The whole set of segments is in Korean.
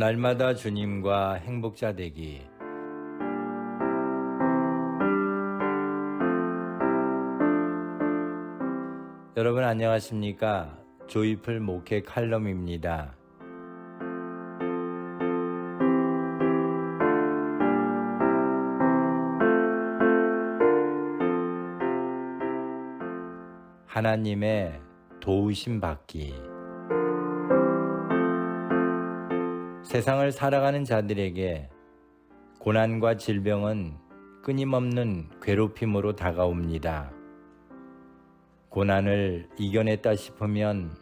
날마다 주님과 행복자 되기. 여러분 안녕하십니까? 조이풀 목회 칼럼입니다. 하나님의 도우심 받기. 세상을 살아가는 자들에게 고난과 질병은 끊임없는 괴롭힘으로 다가옵니다. 고난을 이겨냈다 싶으면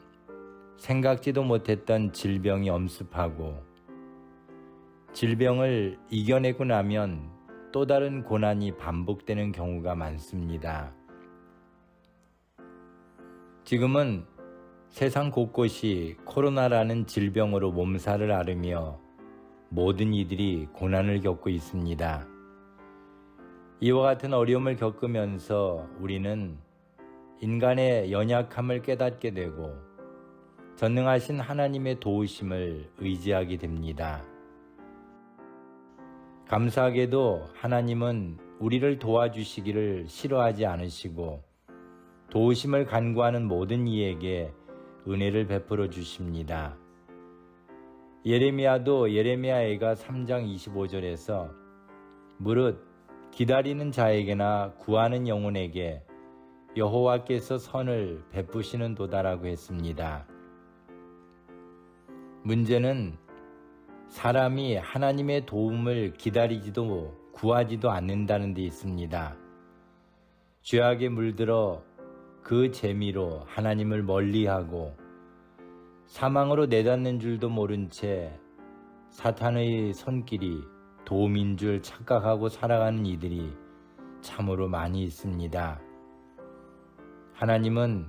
생각지도 못했던 질병이 엄습하고, 질병을 이겨내고 나면 또 다른 고난이 반복되는 경우가 많습니다. 지금은 세상 곳곳이 코로나라는 질병으로 몸살을 앓으며 모든 이들이 고난을 겪고 있습니다. 이와 같은 어려움을 겪으면서 우리는 인간의 연약함을 깨닫게 되고 전능하신 하나님의 도우심을 의지하게 됩니다. 감사하게도 하나님은 우리를 도와주시기를 싫어하지 않으시고 도우심을 간구하는 모든 이에게 은혜를 베풀어 주십니다. 예레미야도 예레미야애가 3장 25절에서 무릇 기다리는 자에게나 구하는 영혼에게 여호와께서 선을 베푸시는 도다라고 했습니다. 문제는 사람이 하나님의 도움을 기다리지도 구하지도 않는다는 데 있습니다. 죄악에 물들어 그 재미로 하나님을 멀리하고 사망으로 내닫는 줄도 모른 채 사탄의 손길이 도움인 줄 착각하고 살아가는 이들이 참으로 많이 있습니다. 하나님은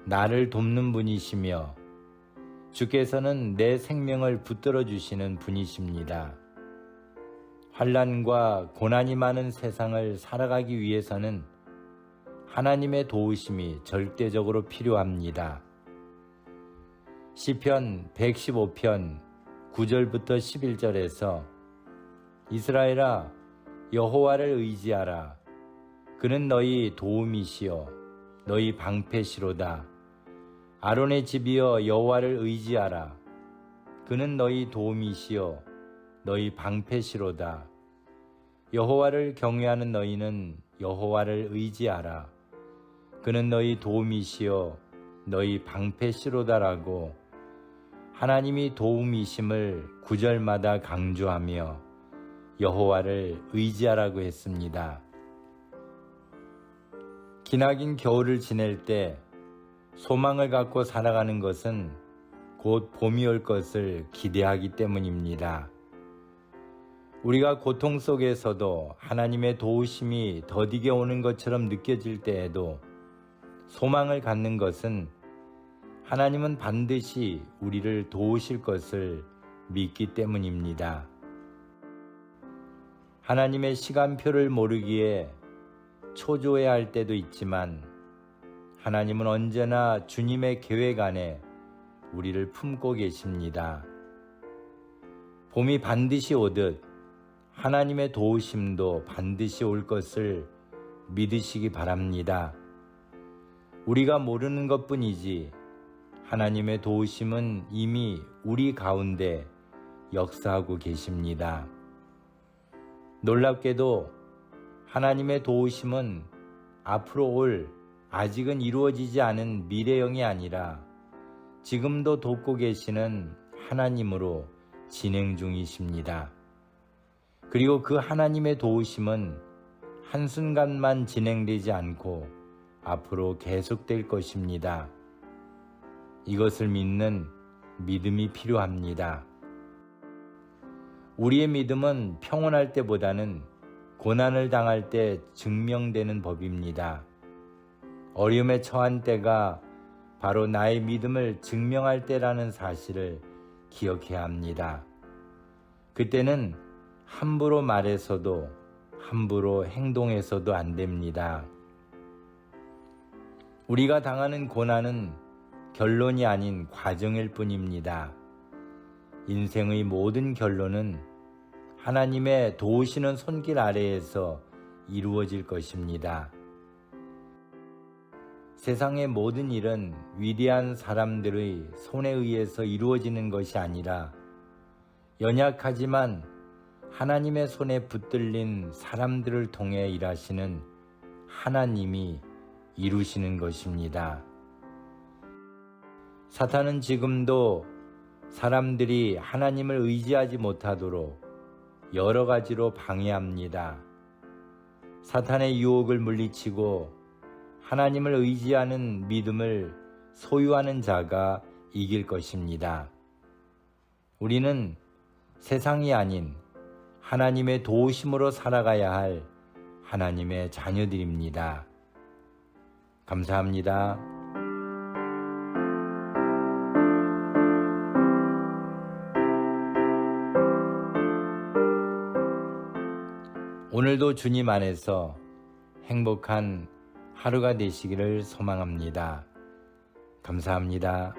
나를 돕는 분이시며 주께서는 내 생명을 붙들어 주시는 분이십니다. 환난과 고난이 많은 세상을 살아가기 위해서는 하나님의 도우심이 절대적으로 필요합니다. 시편 115편 9절부터 11절에서 이스라엘아 여호와를 의지하라. 그는 너희 도움이시요 너희 방패시로다. 아론의 집이여 여호와를 의지하라. 그는 너희 도움이시요 너희 방패시로다. 여호와를 경외하는 너희는 여호와를 의지하라. 그는 너희 도움이시요 너희 방패시로다라고 하나님이 도움이심을 구절마다 강조하며 여호와를 의지하라고 했습니다. 기나긴 겨울을 지낼 때 소망을 갖고 살아가는 것은 곧 봄이 올 것을 기대하기 때문입니다. 우리가 고통 속에서도 하나님의 도우심이 더디게 오는 것처럼 느껴질 때에도 소망을 갖는 것은 하나님은 반드시 우리를 도우실 것을 믿기 때문입니다. 하나님의 시간표를 모르기에 초조해할 때도 있지만 하나님은 언제나 주님의 계획 안에 우리를 품고 계십니다. 봄이 반드시 오듯 하나님의 도우심도 반드시 올 것을 믿으시기 바랍니다. 우리가 모르는 것뿐이지 하나님의 도우심은 이미 우리 가운데 역사하고 계십니다. 놀랍게도 하나님의 도우심은 앞으로 올 아직은 이루어지지 않은 미래형이 아니라 지금도 돕고 계시는 하나님으로 진행 중이십니다. 그리고 그 하나님의 도우심은 한순간만 진행되지 않고 앞으로 계속될 것입니다. 이것을 믿는 믿음이 필요합니다. 우리의 믿음은 평온할 때보다는 고난을 당할 때 증명되는 법입니다. 어려움에 처한 때가 바로 나의 믿음을 증명할 때라는 사실을 기억해야 합니다. 그때는 함부로 말해서도 함부로 행동해서도 안 됩니다. 우리가 당하는 고난은 결론이 아닌 과정일 뿐입니다. 인생의 모든 결론은 하나님의 도우시는 손길 아래에서 이루어질 것입니다. 세상의 모든 일은 위대한 사람들의 손에 의해서 이루어지는 것이 아니라 연약하지만 하나님의 손에 붙들린 사람들을 통해 일하시는 하나님이 이루시는 것입니다. 사탄은 지금도 사람들이 하나님을 의지하지 못하도록 여러 가지로 방해합니다. 사탄의 유혹을 물리치고 하나님을 의지하는 믿음을 소유하는 자가 이길 것입니다. 우리는 세상이 아닌 하나님의 도우심으로 살아가야 할 하나님의 자녀들입니다. 감사합니다. 오늘도 주님 안에서 행복한 하루가 되시기를 소망합니다. 감사합니다.